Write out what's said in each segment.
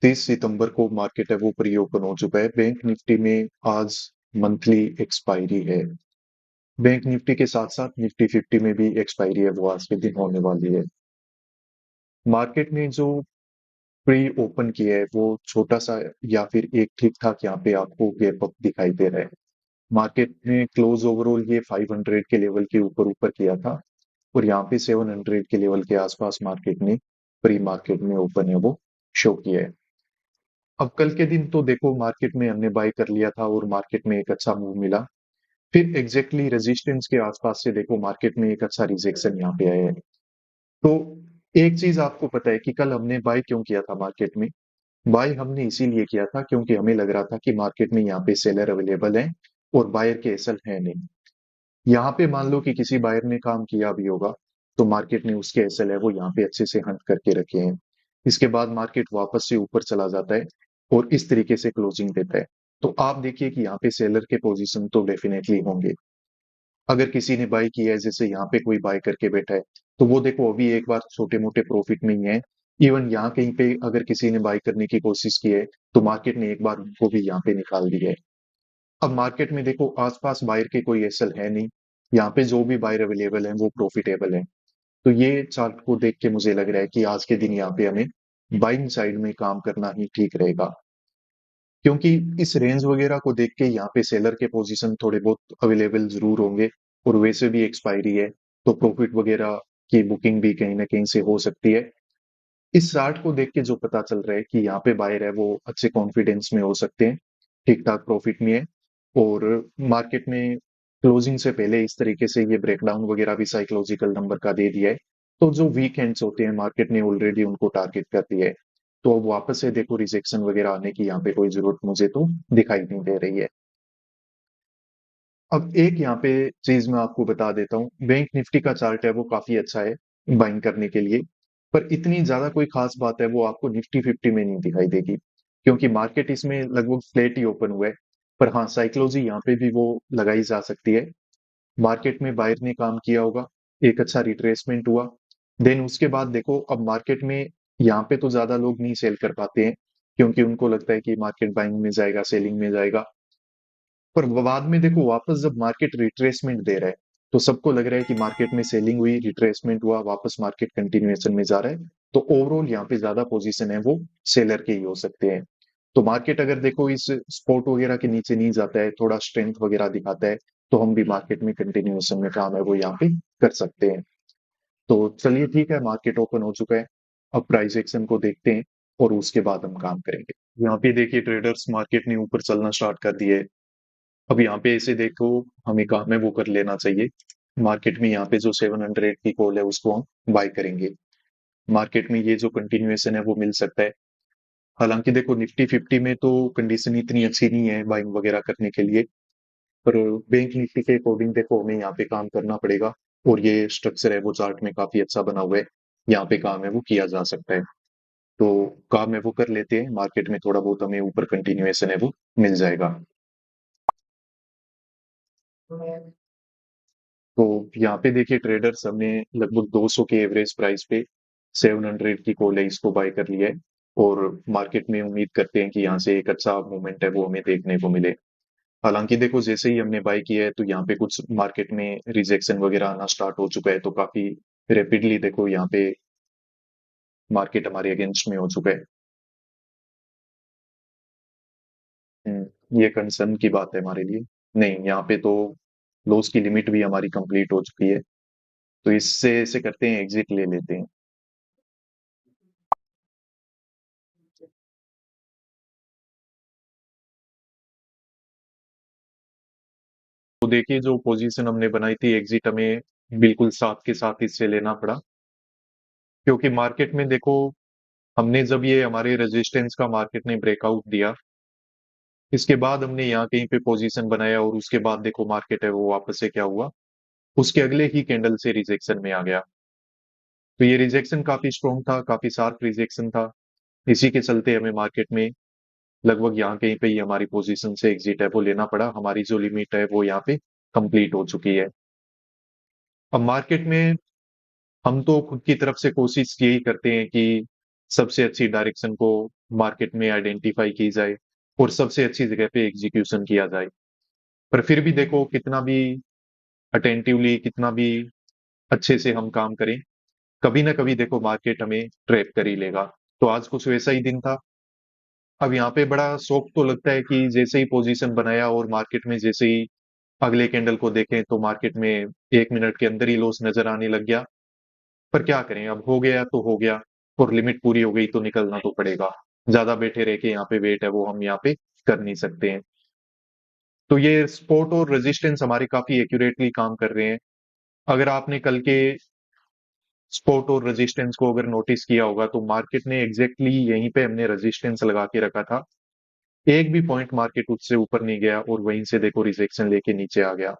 30 सितंबर को मार्केट है वो प्री ओपन हो चुका है। बैंक निफ्टी में आज मंथली एक्सपायरी है। बैंक निफ्टी के साथ-साथ निफ्टी 50 में भी एक्सपायरी है वो आज के दिन होने वाली है। मार्केट ने जो प्री ओपन किया है वो छोटा-सा या फिर एक ठीक-ठाक यहाँ पे आपको गैप अप दिखाई दे रहा है। मार्केट ने क्लोज ओवरऑल ये 500 के लेवल के ऊपर-ऊपर किया था और यहाँ पे 700 के लेवल के आसपास मार्केट ने प्री मार्केट में ओपन है वो शो किया है। अब कल के दिन तो देखो मार्केट में हमने बाय कर लिया था और मार्केट में एक अच्छा मूव मिला। फिर एग्जैक्टली रेजिस्टेंस के आसपास से देखो मार्केट में एक अच्छा रिजेक्शन यहाँ पे आया है। तो एक चीज आपको पता है कि कल हमने बाय क्यों किया था मार्केट में। बाय हमने इसीलिए किया था क्योंकि हमें लग रहा था कि मार्केट में यहाँ पे सेलर अवेलेबल है और बायर के एसल है नहीं। यहाँ पे मान लो कि किसी बायर ने काम किया भी होगा तो मार्केट ने उसके एसल है वो यहाँ पे अच्छे से हंट करके रखे हैं। इसके बाद मार्केट वापस से ऊपर चला जाता है और इस तरीके से क्लोजिंग देता है। तो आप देखिए कि यहाँ पे सेलर के पोजीशन तो डेफिनेटली होंगे। अगर किसी ने बाय किया है, जैसे यहाँ पे कोई बाय करके बैठा है, तो वो देखो अभी एक बार छोटे मोटे प्रॉफिट में ही है। इवन यहाँ कहीं पे अगर किसी ने बाय करने की कोशिश की है तो मार्केट ने एक बार उनको भी यहाँ पे निकाल दिया है। अब मार्केट में देखो आसपास बायर के कोई एसल है नहीं। यहाँ पे जो भी बायर अवेलेबल है वो प्रॉफिटेबल है। तो ये चार्ट को देख के मुझे लग रहा है कि आज के दिन यहाँ पे हमें बाइंग साइड में काम करना ही ठीक रहेगा। क्योंकि इस रेंज वगैरह को देख के यहाँ पे सेलर के पोजीशन थोड़े बहुत अवेलेबल जरूर होंगे और वैसे भी एक्सपायरी है तो प्रॉफिट वगैरह की बुकिंग भी कहीं ना कहीं से हो सकती है। इस चार्ट को देख के जो पता चल रहा है कि यहाँ पे बायर है वो अच्छे कॉन्फिडेंस में हो सकते हैं, ठीक ठाक प्रॉफिट में है। और मार्केट में क्लोजिंग से पहले इस तरीके से ये ब्रेकडाउन वगैरह भी साइकोलॉजिकल नंबर का दे दिया है। तो जो वीकेंड्स होते हैं मार्केट ने ऑलरेडी उनको टारगेट कर दिया है। तो अब वापस से देखो रिजेक्शन वगैरह आने की यहाँ पे कोई जरूरत मुझे तो दिखाई नहीं दे रही है। अब एक यहाँ पे चीज मैं आपको बता देता हूँ, बैंक निफ्टी का चार्ट है वो काफी अच्छा है बाइंग करने के लिए। पर इतनी ज्यादा कोई खास बात है वो आपको निफ्टी 50 में नहीं दिखाई देगी क्योंकि मार्केट इसमें लगभग फ्लैट ही ओपन हुआ है। पर हाँ साइकोलॉजी यहाँ पे भी वो लगाई जा सकती है। मार्केट में बायर ने काम किया होगा, एक अच्छा रिट्रेसमेंट हुआ। देन उसके बाद देखो अब मार्केट में यहाँ पे तो ज्यादा लोग नहीं सेल कर पाते हैं क्योंकि उनको लगता है कि मार्केट बाइंग में जाएगा, सेलिंग में जाएगा। पर बाद में देखो वापस जब मार्केट रिट्रेसमेंट दे रहा है तो सबको लग रहा है कि मार्केट में सेलिंग हुई, रिट्रेसमेंट हुआ, वापस मार्केट कंटिन्यूएशन में जा रहा है। तो ओवरऑल यहाँ पे ज्यादा पोजीशन है वो सेलर के ही हो सकते हैं। तो मार्केट अगर देखो इस स्पोर्ट वगैरह के नीचे नहीं जाता है, थोड़ा स्ट्रेंथ वगैरह दिखाता है, तो हम भी मार्केट में कंटिन्यूएशन में काम है वो यहाँ पे कर सकते हैं। तो चलिए ठीक है, मार्केट ओपन हो चुका है। अब प्राइस एक्शन को देखते हैं और उसके बाद हम काम करेंगे। यहाँ पे देखिए ट्रेडर्स मार्केट ने ऊपर चलना स्टार्ट कर दिया है। अब यहाँ पे ऐसे देखो हमें काम है वो कर लेना चाहिए। मार्केट में यहाँ पे जो 700 की कॉल है उसको हम बाय करेंगे। मार्केट में ये जो कंटिन्यूएशन है वो मिल सकता है। हालांकि देखो निफ्टी 50 में तो कंडीशन इतनी अच्छी नहीं है बाइंग वगैरह करने के लिए। पर बैंक निफ्टी के अकॉर्डिंग देखो हमें यहाँ पे काम करना पड़ेगा और ये स्ट्रक्चर है वो चार्ट में काफी अच्छा बना हुआ है। यहाँ पे काम है वो किया जा सकता है। तो काम है वो कर लेते हैं, मार्केट में थोड़ा बहुत हमें ऊपर कंटिन्यूएशन है वो मिल जाएगा। तो यहाँ पे देखिए ट्रेडर्स हमने लगभग 200 के एवरेज प्राइस पे 700 की कॉल है इसको बाय कर लिया है। और मार्केट में उम्मीद करते हैं कि यहाँ से एक अच्छा मूवमेंट है वो हमें देखने को मिले। हालांकि देखो जैसे ही हमने बाय किया है तो यहाँ पे कुछ मार्केट में रिजेक्शन वगैरह आना स्टार्ट हो चुका है, तो काफी रेपिडली देखो यहाँ पे मार्केट हमारे अगेंस्ट में हो चुका है। ये कंसर्न की बात है हमारे लिए। नहीं, यहाँ पे तो लॉस की लिमिट भी हमारी कंप्लीट हो चुकी है। तो इससे ऐसे करते हैं, एग्जिट ले लेते हैं। तो देखिए जो पोजीशन हमने बनाई थी एग्जिट हमें बिल्कुल साथ के साथ इससे लेना पड़ा। क्योंकि मार्केट में देखो हमने जब ये हमारे रेजिस्टेंस का मार्केट ने ब्रेकआउट दिया, इसके बाद हमने यहाँ कहीं पे पोजीशन बनाया और उसके बाद देखो मार्केट है वो वापस से क्या हुआ, उसके अगले ही कैंडल से रिजेक्शन में आ गया। तो ये रिजेक्शन काफी स्ट्रॉन्ग था, काफी शार्प रिजेक्शन था। इसी के चलते हमें मार्केट में लगभग यहाँ कहीं पे ही हमारी पोजीशन से एग्जिट है वो लेना पड़ा। हमारी जो लिमिट है वो यहाँ पे कंप्लीट हो चुकी है। अब मार्केट में हम तो खुद की तरफ से कोशिश यही करते हैं कि सबसे अच्छी डायरेक्शन को मार्केट में आइडेंटिफाई की जाए और सबसे अच्छी जगह पे एग्जीक्यूशन किया जाए। पर फिर भी देखो कितना भी अटेंटिवली, कितना भी अच्छे से हम काम करें, कभी ना कभी देखो मार्केट हमें ट्रैप कर ही लेगा। तो आज कुछ वैसा ही दिन था। अब यहाँ पे बड़ा शौक तो लगता है कि जैसे ही पोजीशन बनाया और मार्केट में जैसे ही अगले कैंडल को देखें तो मार्केट में 1 मिनट के अंदर ही लॉस नजर आने लग गया। पर क्या करें, अब हो गया तो हो गया, और लिमिट पूरी हो गई तो निकलना तो पड़ेगा। ज्यादा बैठे रह के यहाँ पे वेट है वो हम यहाँ पे कर नहीं सकते हैं। तो ये सपोर्ट और रेजिस्टेंस हमारे काफी एक्यूरेटली काम कर रहे हैं। अगर आपने कल के सपोर्ट और रेजिस्टेंस को अगर नोटिस किया होगा तो मार्केट ने एग्जैक्टली यहीं पे हमने रेजिस्टेंस लगा के रखा था। एक भी पॉइंट मार्केट उससे ऊपर नहीं गया और वहीं से देखो रिजेक्शन लेके नीचे आ गया।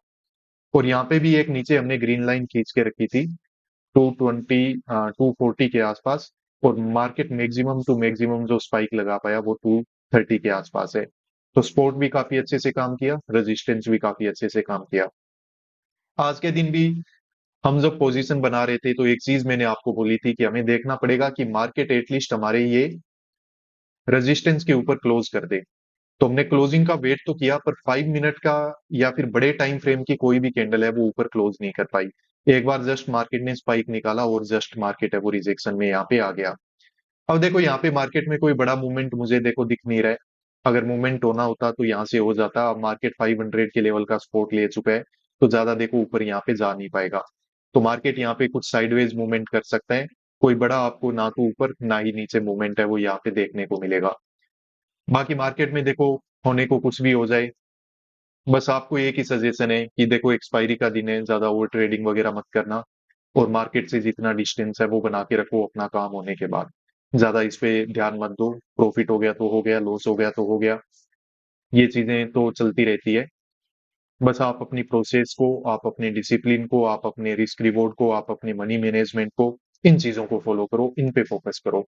और यहाँ पे भी एक नीचे हमने ग्रीन लाइन खींच के रखी थी 240 के आसपास। और मार्केट मैक्सिमम टू मैक्सिमम जो स्पाइक लगा पाया वो 230 के आसपास है। तो सपोर्ट भी काफी अच्छे से काम किया, रेजिस्टेंस भी काफी अच्छे से काम किया। आज के दिन भी हम जब पोजीशन बना रहे थे तो एक चीज मैंने आपको बोली थी कि हमें देखना पड़ेगा कि मार्केट एटलीस्ट हमारे ये रेजिस्टेंस के ऊपर क्लोज कर दे। तो हमने क्लोजिंग का वेट तो किया, पर 5 मिनट का या फिर बड़े टाइम फ्रेम की कोई भी कैंडल है वो ऊपर क्लोज नहीं कर पाई। एक बार जस्ट मार्केट ने स्पाइक निकाला और जस्ट मार्केट है वो रिजेक्शन में यहाँ पे आ गया। अब देखो यहाँ पे मार्केट में कोई बड़ा मूवमेंट मुझे देखो दिख नहीं रहा है। अगर मूवमेंट होना होता तो यहाँ से हो जाता। अब मार्केट 500 के लेवल का सपोर्ट ले चुका है, तो ज्यादा देखो ऊपर यहाँ पे जा नहीं पाएगा। तो मार्केट यहाँ पे कुछ साइडवेज मूवमेंट कर सकता है। कोई बड़ा आपको ना तो ऊपर ना ही नीचे मूवमेंट है वो यहाँ पे देखने को मिलेगा। बाकी मार्केट में देखो होने को कुछ भी हो जाए, बस आपको एक ही सजेशन है कि देखो एक्सपायरी का दिन है, ज्यादा ओवर ट्रेडिंग वगैरह मत करना। और मार्केट से जितना डिस्टेंस है वो बना के रखो अपना काम होने के बाद। ज्यादा इस पे ध्यान मत दो। प्रॉफिट हो गया तो हो गया, लॉस हो गया तो हो गया, ये चीजें तो चलती रहती है। बस आप अपनी प्रोसेस को, आप अपने डिसिप्लिन को, आप अपने रिस्क रिवॉर्ड को, आप अपने मनी मैनेजमेंट को, इन चीजों को फॉलो करो, इन पे फोकस करो।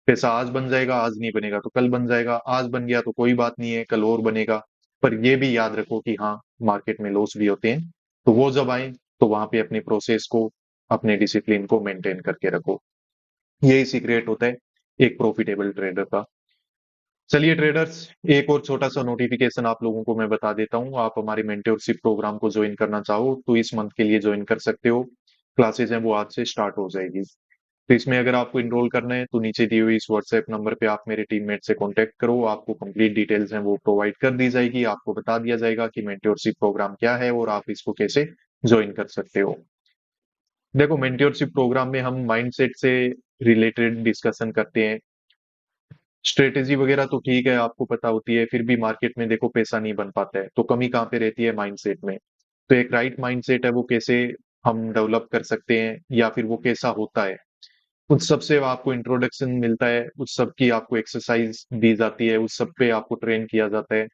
पैसा आज बन जाएगा, आज नहीं बनेगा तो कल बन जाएगा, आज बन गया तो कोई बात नहीं है, कल और बनेगा। पर ये भी याद रखो कि हाँ, मार्केट में लॉस भी होते हैं। तो वो जब आए तो वहां पे अपनी प्रोसेस को, अपने डिसिप्लिन को मेंटेन करके रखो। यही सीक्रेट होता है एक प्रॉफिटेबल ट्रेडर का। चलिए ट्रेडर्स, एक और छोटा सा नोटिफिकेशन आप लोगों को मैं बता देता हूँ। आप हमारे मेंटरशिप प्रोग्राम को ज्वाइन करना चाहो तो इस मंथ के लिए ज्वाइन कर सकते हो। क्लासेस हैं वो आज से स्टार्ट हो जाएगी। तो इसमें अगर आपको इनरोल करना है तो नीचे दिए हुए इस व्हाट्सएप नंबर पे आप मेरे टीममेट से कांटेक्ट करो। आपको कंप्लीट डिटेल्स हैं वो प्रोवाइड कर दी जाएगी। आपको बता दिया जाएगा कि मेंटरशिप प्रोग्राम क्या है और आप इसको कैसे ज्वाइन कर सकते हो। देखो मेंटरशिप प्रोग्राम में हम माइंडसेट से रिलेटेड डिस्कशन करते हैं। स्ट्रेटेजी वगैरह तो ठीक है आपको पता होती है, फिर भी मार्केट में देखो पैसा नहीं बन पाता है तो कमी कहाँ पे रहती है, माइंडसेट में। तो एक राइट माइंडसेट है वो कैसे हम डेवलप कर सकते हैं या फिर वो कैसा होता है, उस सब से आपको इंट्रोडक्शन मिलता है, उस सब की आपको एक्सरसाइज दी जाती है, उस सब पे आपको ट्रेन किया जाता है।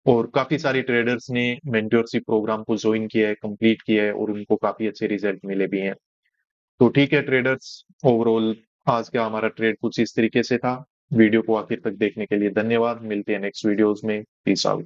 और काफी सारे ट्रेडर्स ने मेंटरशिप प्रोग्राम को ज्वाइन किया है, कंप्लीट किया है और उनको काफी अच्छे रिजल्ट मिले भी हैं। तो ठीक है ट्रेडर्स, ओवरऑल आज का हमारा ट्रेड कुछ इस तरीके से था। वीडियो को आखिर तक देखने के लिए धन्यवाद। मिलते हैं नेक्स्ट वीडियोस में। Peace out.